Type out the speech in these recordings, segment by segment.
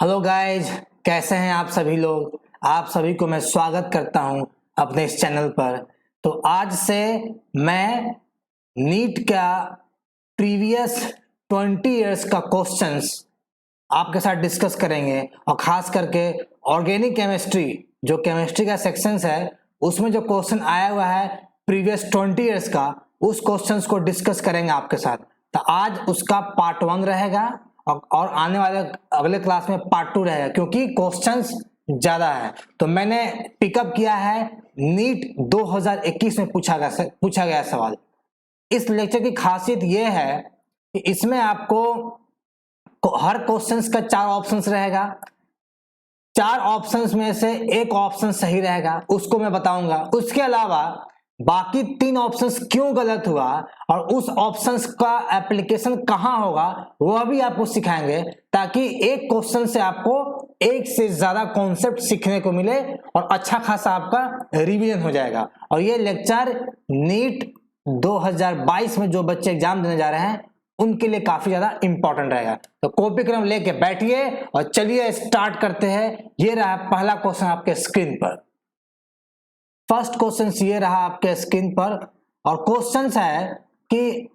Hello guys, कैसे हैं आप सभी लोग। आप सभी को मैं स्वागत करता हूं अपने इस चैनल पर। तो आज से मैं नीट का प्रीवियस 20 इयर्स का क्वेश्चंस आपके साथ डिस्कस करेंगे और खास करके ऑर्गेनिक केमिस्ट्री जो केमिस्ट्री का सेक्शंस है उसमें जो क्वेश्चन आया हुआ है प्रीवियस 20 इयर्स का, उस क्वेश्चंस को डिस्कस करेंगे आपके साथ। तो आज उसका पार्ट 1 रहेगा और आने वाले अगले क्लास में पार्ट 2 रहेगा, क्योंकि क्वेश्चंस ज्यादा है। तो मैंने पिकअप किया है नीट 2021 में पूछा गया सवाल। इस लेक्चर की खासियत यह है कि इसमें आपको हर क्वेश्चंस का 4 ऑप्शंस रहेगा। 4 ऑप्शंस में से एक ऑप्शन सही रहेगा, उसको मैं बताऊंगा। उसके अलावा बाकी 3 ऑप्शंस क्यों गलत हुआ और उस ऑप्शंस का एप्लीकेशन कहां होगा वह भी आपको सिखाएंगे, ताकि एक क्वेश्चन से आपको एक से ज्यादा कॉन्सेप्ट सीखने को मिले और अच्छा खासा आपका रिवीजन हो जाएगा। और ये लेक्चर नीट 2022 में जो बच्चे एग्जाम देने जा रहे हैं उनके लिए काफी ज्यादा इंपॉर्टेंट रहेगा। तो कॉपी कलम लेके बैठिए और चलिए स्टार्ट करते हैं। ये रहा पहला क्वेश्चन आपके स्क्रीन पर। फर्स्ट क्वेश्चन ये रहा आपके स्क्रीन पर और क्वेश्चन है कि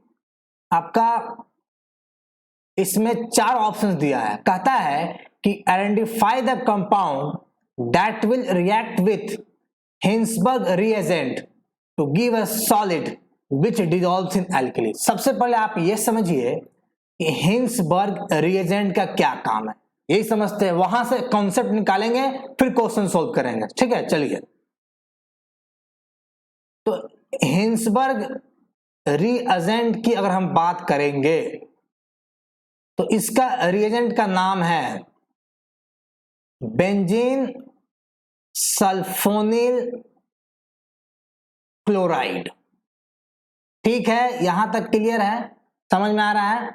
आपका इसमें 4 ऑप्शंस दिया है। कहता है कि identify the compound that will react with Hinsberg reagent to give a solid which dissolves in alkali। सबसे पहले आप ये समझिए कि हिंसबर्ग रिएजेंट का क्या काम है, यही समझते हैं। वहां से कॉन्सेप्ट निकालेंगे फिर क्वेश्चन सोल्व करेंगे, ठीक है। चलिए, तो हिंसबर्ग रिएजेंट की अगर हम बात करेंगे तो इसका रिएजेंट का नाम है बेंजीन सल्फोनिल क्लोराइड। ठीक है, यहां तक क्लियर है, समझ में आ रहा है।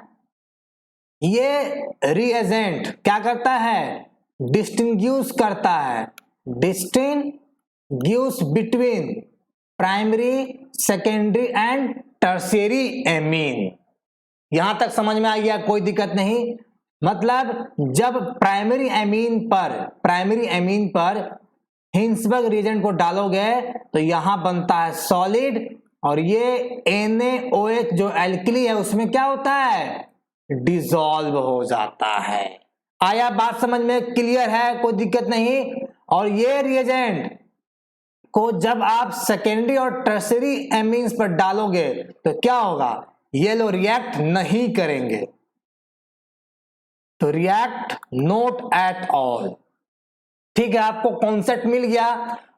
ये रिएजेंट क्या करता है, डिस्टिंग्विश करता है, distinguish between primary secondary and tertiary amine. यहां तक समझ में आ गया, कोई दिक्कत नहीं। मतलब जब प्राइमरी एमीन पर हिंसबर्ग रिएजेंट को डालोगे तो यहां बनता है सॉलिड, और ये NaOH जो एल्कली है उसमें क्या होता है, डिसॉल्व हो जाता है। आया बात समझ में, क्लियर है, कोई दिक्कत नहीं। और ये रिएजेंट को जब आप सेकेंडरी और टर्शियरी एमीन्स पर डालोगे तो क्या होगा, ये लोग रिएक्ट नहीं करेंगे, तो रिएक्ट नॉट एट ऑल। ठीक है, आपको कॉन्सेप्ट मिल गया।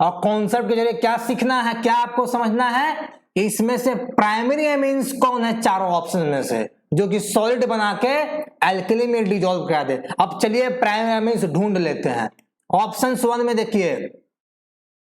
और कॉन्सेप्ट के जरिए क्या सीखना है, क्या आपको समझना है, इसमें से प्राइमरी एमीन्स कौन है चारों ऑप्शन में से जो कि सॉलिड बना के एल्कली में डिसॉल्व करा दे। अब चलिए प्राइमरी एमीन्स ढूंढ लेते हैं। ऑप्शन 1 में देखिए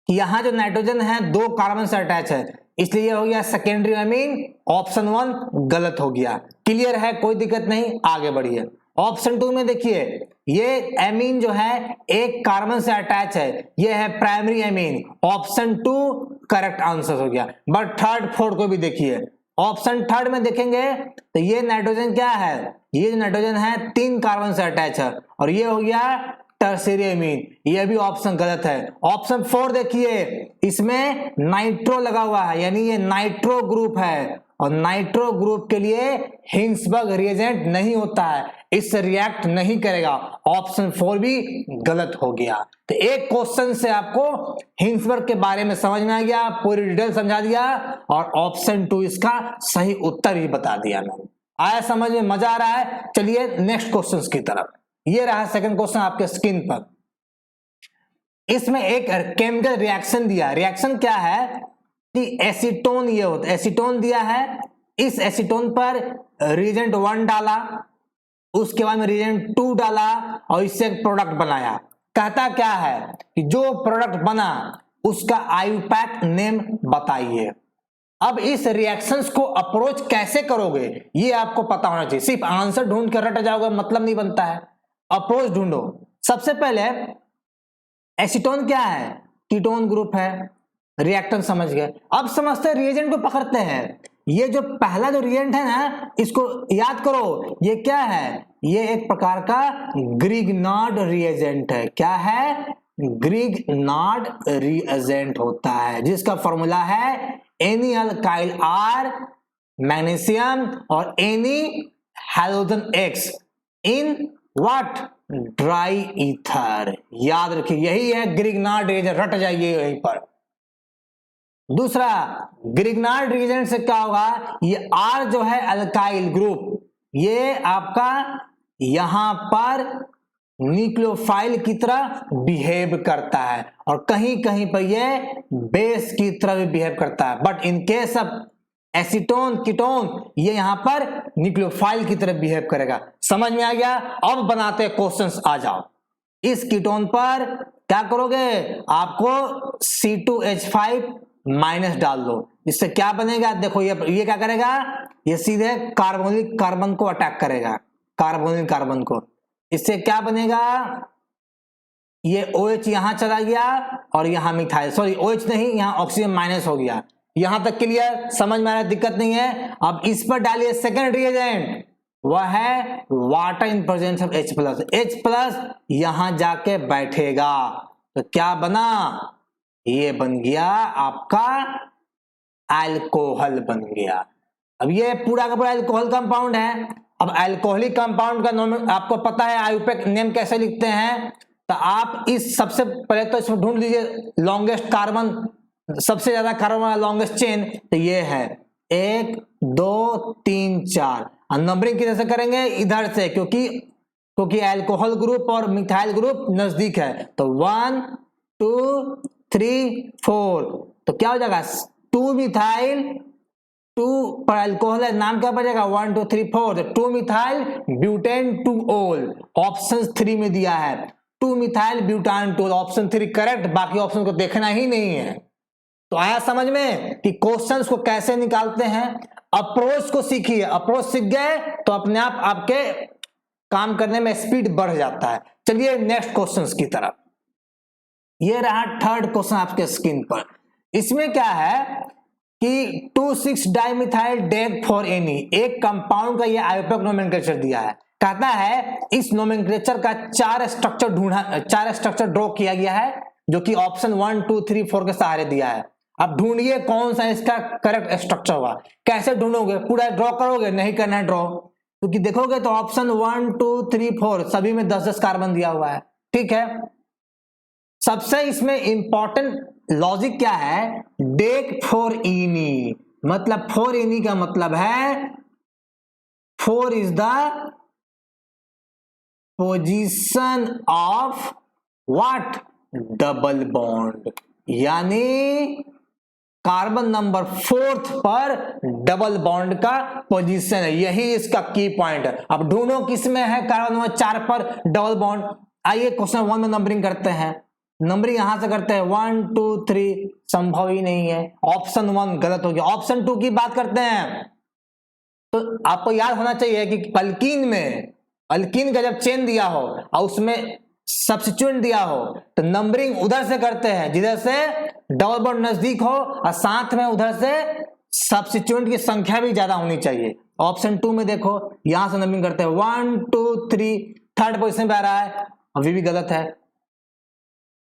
यहां जो नाइट्रोजन है 2 कार्बन से अटैच है, इसलिए ये हो गया सेकेंडरी एमीन। ऑप्शन 1 गलत हो गया। क्लियर है, कोई दिक्कत नहीं, आगे बढ़िए। ऑप्शन 2 में देखिए ये एमीन जो है 1 कार्बन से अटैच है, ये है primary amine. Option 2 correct answer हो गया। बट थर्ड फोर्थ को भी देखिए। ऑप्शन 3 में देखेंगे तो ये नाइट्रोजन क्या है, ये नाइट्रोजन है 3 कार्बन से अटैच है, और ये हो गया टर्शियरी एमीन। ये भी ऑप्शन गलत है। ऑप्शन 4 देखिए, इसमें नाइट्रो लगा हुआ है, यानी ये नाइट्रो ग्रुप है, और नाइट्रो ग्रुप के लिए हिंसबर्ग रिएजेंट नहीं होता है, इससे रिएक्ट नहीं करेगा। ऑप्शन 4 भी गलत हो गया। तो एक क्वेश्चन से आपको हिंसबर्ग के बारे में समझ में आ गया, पूरी डिटेल समझा दिया, और ऑप्शन 2 इसका सही उत्तर ही बता दिया मैंने। आया समझ में, मजा आ रहा है। चलिए नेक्स्ट क्वेश्चन की तरफ। ये रहा सेकंड क्वेश्चन आपके स्क्रीन पर। इसमें एक केमिकल रिएक्शन दिया। रिएक्शन क्या है कि एसीटोन, ये होता है एसीटोन दिया है। इस एसीटोन पर रिएजेंट 1 डाला, उसके बाद में रिएजेंट 2 डाला, और इससे एक प्रोडक्ट बनाया। कहता क्या है कि जो प्रोडक्ट बना उसका आईयूपैक नेम बताइए। अब इस रिएक्शंस को अप्रोच कैसे करोगे ये आपको पता होना चाहिए। सिर्फ आंसर ढूंढ कर रट जाओगे मतलब नहीं बनता है, अप्रोच ढूंढो। सबसे पहले एसीटोन क्या है, कीटोन ग्रुप है, रिएक्टेंट समझ गए। अब समझते हैं रिएजेंट को पकड़ते हैं। ये जो पहला जो रिएजेंट है ना, इसको याद करो, ये क्या है, ये एक प्रकार का ग्रिग्नार्ड रिएजेंट है। क्या है? ग्रिग्नार्ड रिएजेंट होता है, जिसका फॉर्मूला है एनी अल्काइल R मैग्नीशियम और any halogen X in what? Dry ether. याद रखिए, यही है ग्रिग्नार्ड रिएजेंट, रट जाइए यहीं पर। दूसरा, ग्रिग्नार्ड रिएजेंट से क्या होगा? ये R जो है अल्काइल ग्रुप, ये आपका यहां पर न्यूक्लियोफाइल की तरह बिहेव करता है और कहीं कहीं पर ये बेस की तरह भी बिहेव करता है, but in case of acetone ketone ये यहां पर न्यूक्लियोफाइल की तरह बिहेव करेगा। समझ में आ गया? अब बनाते हैं क्वेश्चंस, आ जाओ। इस कीटोन पर क्या करोगे? आपको C2H5 माइनस डाल दो, इससे क्या बनेगा? देखो ये क्या करेगा? ये सीधे कार्बोनिल कार्बन को अटैक करेगा, कार्बोनिल कार्बन को। इससे क्या बनेगा? ये OH यहां चला गया और यहां मिथाइल, सॉरी OH नहीं, यहां ऑक्सीजन माइनस हो गया। यहां तक क्लियर? समझ में आ रहा है? दिक्कत नहीं है। अब इस पर डालिए सेकेंड रिएजेंट, वह है water in presence of H+। H+ यहां जाके बैठेगा तो क्या बना? ये बन गया आपका अल्कोहल बन गया। अब ये पूरा का पूरा अल्कोहल कंपाउंड है। अब अल्कोहलिक कंपाउंड का नाम आपको पता है, आईयूपैक नेम कैसे लिखते हैं? तो आप इस सबसे पहले तो इसमें ढूंढ लीजिए लॉन्गेस्ट कार्बन, सबसे ज्यादा कार्बन वाला लॉन्गेस्ट चेन, तो ये है 1 2 3 4। नंबरिंग किधर से करेंगे? इधर से, क्योंकि अल्कोहल ग्रुप और मिथाइल ग्रुप नजदीक है, तो 1 2 3 4। तो क्या हो जाएगा? 2 मिथाइल, 2 पर अल्कोहल है, नाम क्या बचेगा? 1 2 3 4। तो 2 मिथाइल ब्यूटेन 2 ओल, ऑप्शन 3 में दिया है 2 मिथाइल ब्यूटान 2, ऑप्शन 3 करेक्ट, बाकी ऑप्शन को देखना ही नहीं है। तो आया समझ में कि क्वेश्चंस को कैसे निकालते हैं? अप्रोच को सीखिए, अप्रोच सीख गए तो अपने आप आपके काम करने में स्पीड बढ़ जाता है। चलिए नेक्स्ट क्वेश्चंस की तरफ। ये रहा थर्ड क्वेश्चन आपके स्क्रीन पर। इसमें क्या है कि 2,6 डाइमिथाइल डेक फॉर एनी, एक कंपाउंड का ये आईयूपैक नोमेनक्लेचर दिया है। कहता है इस नोमेनक्लेचर का 4 स्ट्रक्चर ड्रॉ किया गया है, जो कि ऑप्शन 1 2 3 4 के सहारे दिया है। अब ढूंढिए कौन सा इसका करेक्ट स्ट्रक्चर होगा। कैसे ढूंढोगे? पूरा ड्रॉ करोगे? नहीं करना है ड्रॉ, क्योंकि देखोगे तो ऑप्शन 1 2 3 4 सभी में 10-10 कार्बन दिया हुआ है। ठीक है, सबसे इसमें इंपॉर्टेंट लॉजिक क्या है? डेक फॉर इनी, मतलब फॉर इनी का मतलब है 4 is the position of what? Double bond, यानी कार्बन नंबर 4th पर डबल बॉन्ड का पोजीशन है, यही इसका की पॉइंट है। अब ढूंढो किसमें है कार्बन नंबर 4 पर डबल बॉन्ड। आइए क्वेश्चन 1 में नंबरिंग करते हैं। नंबरिंग यहां से करते हैं 1 2 3, संभव ही नहीं है, ऑप्शन 1 गलत हो गया। ऑप्शन 2 की बात करते हैं, तो आपको याद होना चाहिए कि अल्कीन में, अल्कीन का जब चेन दिया हो और उसमें सब्स्टिट्यूएंट दिया हो तो नंबरिंग उधर से करते हैं जिधर से डबल बॉन्ड नजदीक हो और साथ में उधर से सब्स्टिट्यूएंट की संख्या भी ज्यादा होनी चाहिए। ऑप्शन 2 में देखो, यहां से नंबरिंग करते हैं 1 2 3, थर्ड पोजीशन पे आ रहा है, अभी भी गलत है।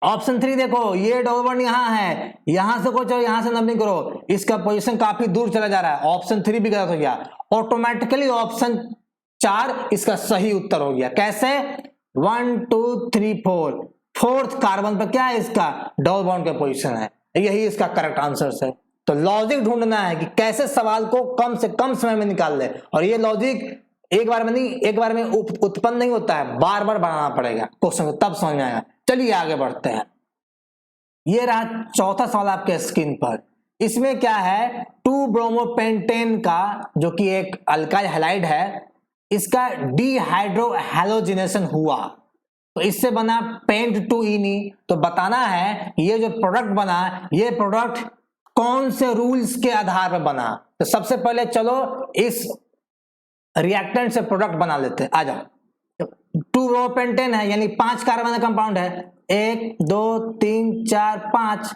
ऑप्शन 3 देखो, ये डबल बॉन्ड यहां है, यहां से चलो यहां से नंबरिंग करो, इसका पोजीशन काफी दूर चला जा रहा है, ऑप्शन 3 भी गलत हो गया। ऑटोमेटिकली ऑप्शन 4 इसका सही उत्तर हो गया। कैसे? 1 2 3 4, 4th कार्बन पर क्या है? इसका डबल बॉन्ड का पोजीशन है, यही इसका करेक्ट आंसर है। तो लॉजिक ढूंढना है कि कैसे सवाल को कम से कम समय में निकाल ले, और ये लॉजिक एक बार में नहीं, एक बार में उत्पन्न नहीं होता है, बार बार बनाना पड़ेगा क्वेश्चन को, तब समझ में आएगा। चलिए आगे बढ़ते हैं। ये रहा चौथा सवाल आपके स्क्रीन पर। इसमें क्या है? 2 ब्रोमोपेंटेन का, जो कि एक अल्काइल हैलाइड है, इसका डिहाइड्रो हैलोजिनेशन हुआ तो इससे बना पेंट 2 इनी। तो बताना है ये जो प्रोडक्ट बना, ये प्रोडक्ट कौन से रूल्स के आधार पर बना। तो सबसे पहले चलो इस रिएक्टेंट से प्रोडक्ट बना लेते हैं, आ जाओ। 2 ब्रोमोपेंटेन है, यानी 5 कार्बन का कंपाउंड है, 1 2 3 4 5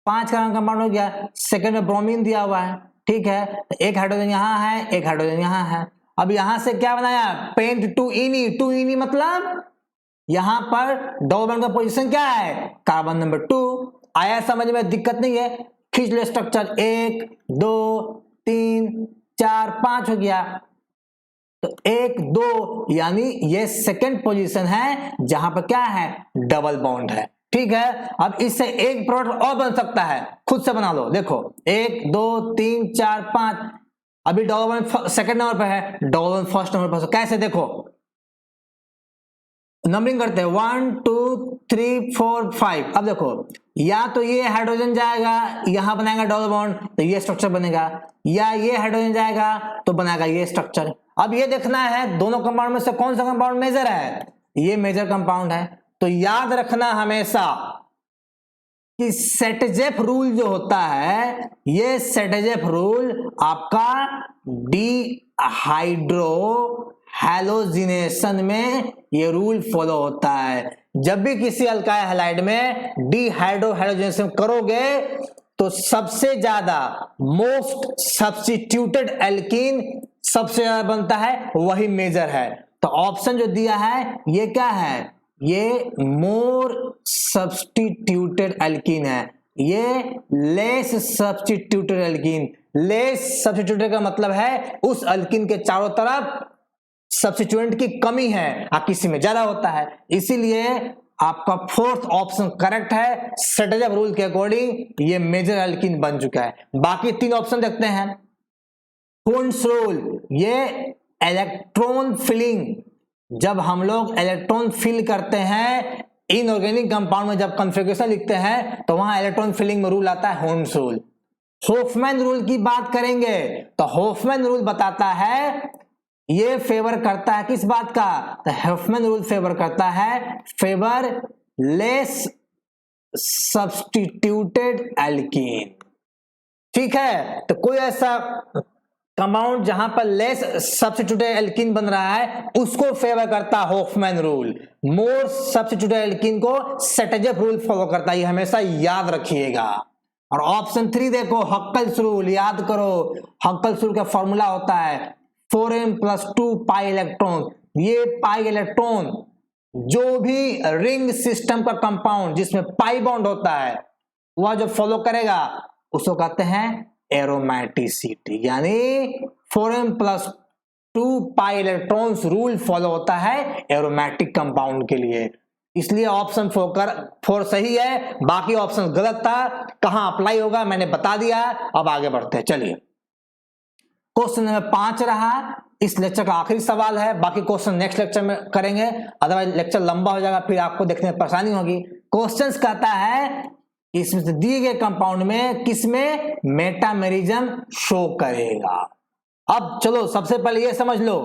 कार्बन कंपाउंड हो गया। सेकेंड में ब्रोमीन दिया हुआ है, ठीक है, एक हाइड्रोजन यहां है, एक हाइड्रोजन यहां है। अब यहां से क्या बनाया, पेंट टू इनी, टू इनी मतलब यहां पर डबल बॉन्ड का पोजीशन क्या है, कार्बन नंबर 2। आया समझ में, दिक्कत नहीं है। खींच लो स्ट्रक्चर, 1 2 3 4 5 हो गया। तो 1 2 यानी ये सेकंड पोजीशन है जहां पर क्या है, डबल बॉन्ड है। ठीक है, अब इससे एक प्रोडक्ट और बन सकता है, खुद से बना लो। देखो 1 2 3 4 5, अभी डबल बॉन्ड सेकंड नंबर पे है, डबल बॉन्ड फर्स्ट नंबर पर। कैसे, देखो नंबरिंग करते हैं 1 2 3 4 5। अब देखो, या तो ये हाइड्रोजन जाएगा यहां बनाएगा डबल बॉन्ड तो ये स्ट्रक्चर बनेगा, या ये हाइड्रोजन जाएगा तो बनाएगा ये स्ट्रक्चर। अब ये देखना है दोनों कंपाउंड में से कौन सा कंपाउंड मेजर है, ये मेजर कंपाउंड है। तो याद रखना हमेशा कि सेटजेफ रूल जो होता है, ये सेटजेफ रूल आपका डीहाइड्रो हैलोजिनेशन में ये रूल फॉलो होता है। जब भी किसी अल्काइल हैलाइड में डीहाइड्रो हैलोजिनेशन करोगे तो सबसे ज्यादा मोस्ट सब्स्टिट्यूटेड एल्कीन सबसे ज्यादा बनता है, वही मेजर है। तो ऑप्शन जो दिया है ये क्या है, ये मोर सब्स्टिट्यूटेड एल्कीन है, ये less substituted alkene. Less substituted का मतलब है उस एल्कीन के चारों तरफ सब्स्टिट्यूएंट की कमी है, किसी में ज्यादा होता है। इसीलिए आपका फोर्थ ऑप्शन करेक्ट है। सेटजेफ रूल के अकॉर्डिंग ये मेजर एल्कीन बन चुका है। बाकी 3 ऑप्शन देखते हैं। हुंड्स रूल, ये इलेक्ट्रॉन फिलिंग, जब हम लोग इलेक्ट्रॉन फिल करते हैं इनऑर्गेनिक कंपाउंड में, जब कॉन्फ़िगरेशन लिखते हैं तो वहां इलेक्ट्रॉन फिलिंग में रूल आता है हुंड्स रूल। होफमैन रूल की बात करेंगे तो होफमैन रूल बताता है, ये फेवर करता है किस बात का, तो होफमैन रूल फेवर करता है फेवर लेस सब्स्टिट्यूटेड एल्कीन। ठीक है, तो कोई ऐसा कंपाउंड जहां पर लेस सब्स्टिट्यूटेड एल्कीन बन रहा है उसको फेवर करता है होफमैन रूल। मोर सब्स्टिट्यूटेड एल्कीन को सेटजेफ रूल फॉलो करता है, ये हमेशा याद रखिएगा। और ऑप्शन 3 देखो, हक्कल्स रूल, याद करो हक्कल्स रूल का फॉर्मूला होता है 4n + 2 पाई इलेक्ट्रॉन। ये पाई इलेक्ट्रॉन जो भी रिंग सिस्टम का कंपाउंड जिसमें पाई बॉन्ड होता है वह जो फॉलो करेगा उसको कहते हैं एरोमेटिसिटी, यानी 4n + 2 pi electrons rule follow होता है एरोमेटिक कंपाउंड के लिए। इसलिए ऑप्शन 4 सही है, बाकी ऑप्शन गलत था। कहां अप्लाई होगा मैंने बता दिया। अब आगे बढ़ते हैं, चलिए क्वेश्चन नंबर 5 रहा, इस लेक्चर का आखिरी सवाल है। बाकी क्वेश्चन नेक्स्ट लेक्चर में करेंगे, अदरवाइज लेक्चर लंबा हो जाएगा, फिर आपको देखने में परेशानी होगी। क्वेश्चन कहता है इसमें से दिए गए कंपाउंड में किसमें मेटामेरिज्म शो करेगा। अब चलो सबसे पहले ये समझ लो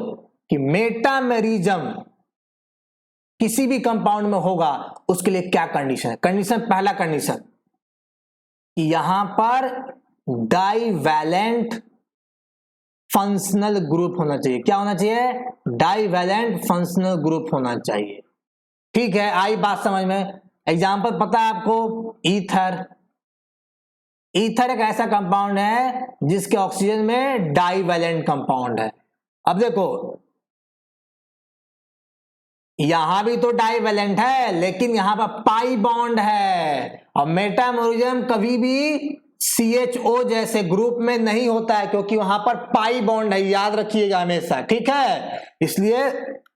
कि मेटामेरिज्म किसी भी कंपाउंड में होगा उसके लिए क्या कंडीशन है। कंडीशन, पहला कंडीशन कि यहां पर डाइवैलेंट फंक्शनल ग्रुप होना चाहिए। क्या होना चाहिए, डाइवैलेंट फंक्शनल ग्रुप होना चाहिए। ठीक है, आई बात समझ में। एग्जांपल पता है आपको, ईथर। ईथर एक ऐसा कंपाउंड है जिसके ऑक्सीजन में डाइवैलेंट कंपाउंड है। अब देखो यहां भी तो डाइवैलेंट है लेकिन यहां पर पाई बॉन्ड है, और मेटामेरिज्म कभी भी CHO जैसे ग्रुप में नहीं होता है क्योंकि वहां पर पाई बॉन्ड है, याद रखिएगा हमेशा। ठीक है, इसलिए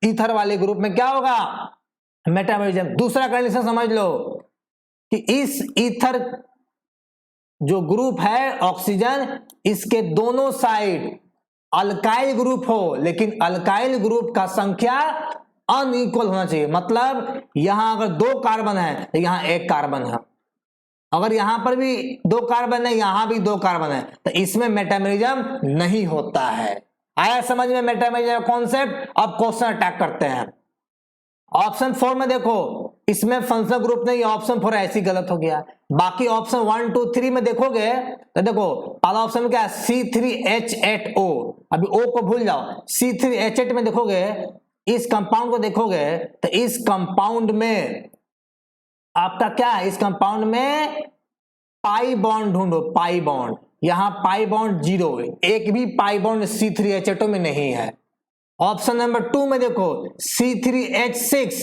ईथर वाले ग्रुप में क्या होगा, मेटामेरिज्म। दूसरा कंडीशन समझ लो कि इस ईथर जो ग्रुप है ऑक्सीजन, इसके दोनों साइड अल्काइल ग्रुप हो, लेकिन अल्काइल ग्रुप का संख्या अनइक्वल होना चाहिए। मतलब यहां अगर 2 कार्बन है तो यहां 1 कार्बन है, अगर यहां पर भी 2 कार्बन है यहां भी 2 कार्बन है, तो इसमें मेटामेरिज्म नहीं होता है। आया समझ में मेटामेरिज्म कॉन्सेप्ट। अब क्वेश्चन अटैक करते हैं। ऑप्शन 4 में देखो इसमें फंक्शनल ग्रुप नहीं, ऑप्शन 4 ऐसी गलत हो गया। बाकी ऑप्शन 1 2 3 में देखोगे तो देखो पहला ऑप्शन में क्या है, C3H8O। अभी O को भूल जाओ, C3H8 में देखोगे, इस कंपाउंड को देखोगे तो इस कंपाउंड में आपका क्या है, इस कंपाउंड में पाई बॉन्ड ढूंढो, पाई बॉन्ड। यहां पाई बॉन्ड 0 है, एक भी पाई बॉन्ड C3H8O में नहीं है। ऑप्शन नंबर 2 में देखो C3H6,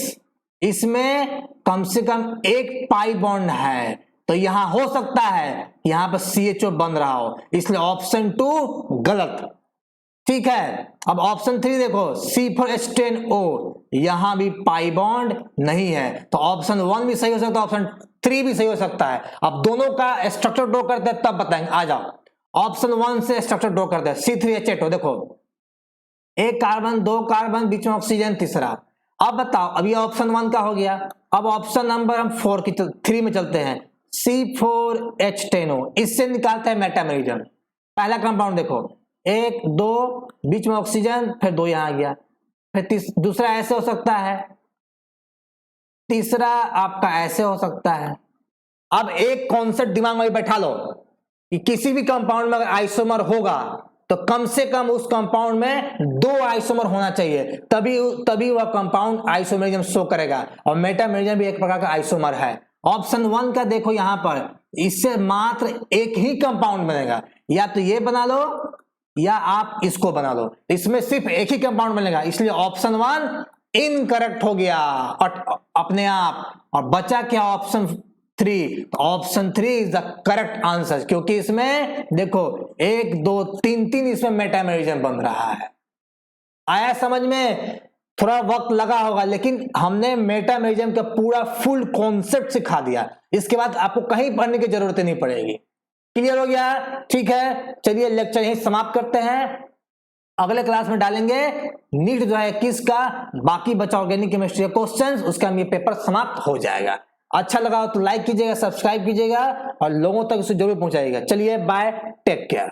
इसमें कम से कम एक पाई बॉन्ड है, तो यहां हो सकता है यहां पर CHO बन रहा हो, इसलिए ऑप्शन 2 गलत। ठीक है, अब ऑप्शन 3 देखो C4H10O, यहां भी पाई बॉन्ड नहीं है, तो ऑप्शन 1 भी सही हो सकता है, ऑप्शन 3 भी सही हो सकता है। अब दोनों का स्ट्रक्चर ड्रॉ करते हैं तब बताएंगे, आ जाओ। ऑप्शन 1 से स्ट्रक्चर ड्रॉ करते हैं, C3H8O, देखो एक कार्बन, 2 कार्बन, बीच में ऑक्सीजन, तीसरा। अब बताओ, अब ये ऑप्शन 1 का हो गया। अब ऑप्शन नंबर हम 3 में चलते हैं, C4H10O, इससे निकालते हैं मेटामेरिज्म। पहला कंपाउंड देखो 1 2, बीच में ऑक्सीजन, फिर 2 यहां आ गया, फिर दूसरा ऐसे हो सकता है, तीसरा आपका ऐसे हो सकता है। अब एक कॉन्सेप्ट दिमाग में बैठा लो कि किसी भी कंपाउंड में अगर आइसोमर होगा तो कम से कम उस कंपाउंड में 2 आइसोमर होना चाहिए, तभी वह कंपाउंड आइसोमेरिज्म शो करेगा, और मेटामेरिज्म भी एक प्रकार का आइसोमर है। ऑप्शन 1 का देखो यहां पर, इससे मात्र एक ही कंपाउंड बनेगा, या तो ये बना लो या आप इसको बना लो, इसमें सिर्फ एक ही कंपाउंड बनेगा, इसलिए ऑप्शन 1 इनकरेक्ट हो गया अपने आप, और बचा क्या ऑप्शन 3। तो option 3 is the correct answer, क्योंकि इसमें देखो 1 2 3 इसमें मेटामेरिज्म बन रहा है। आया समझ में? थोड़ा वक्त लगा होगा, लेकिन हमने मेटामेरिज्म का पूरा फुल कॉन्सेप्ट सिखा दिया, इसके बाद आपको कहीं पढ़ने की जरूरत नहीं पड़ेगी। क्लियर हो गया? ठीक है, चलिए लेक्चर यहीं समाप्त करते हैं, अगले क्लास में डालेंगे नीट 2021 का बाकी बचा ऑर्गेनिक केमिस्ट्री का क्वेश्चंस, उसका ये पेपर समाप्त हो जाएगा। अच्छा लगा हो तो लाइक कीजिएगा, सब्सक्राइब कीजिएगा और लोगों तक इसे जरूर पहुंचाइएगा। चलिए बाय, टेक केयर।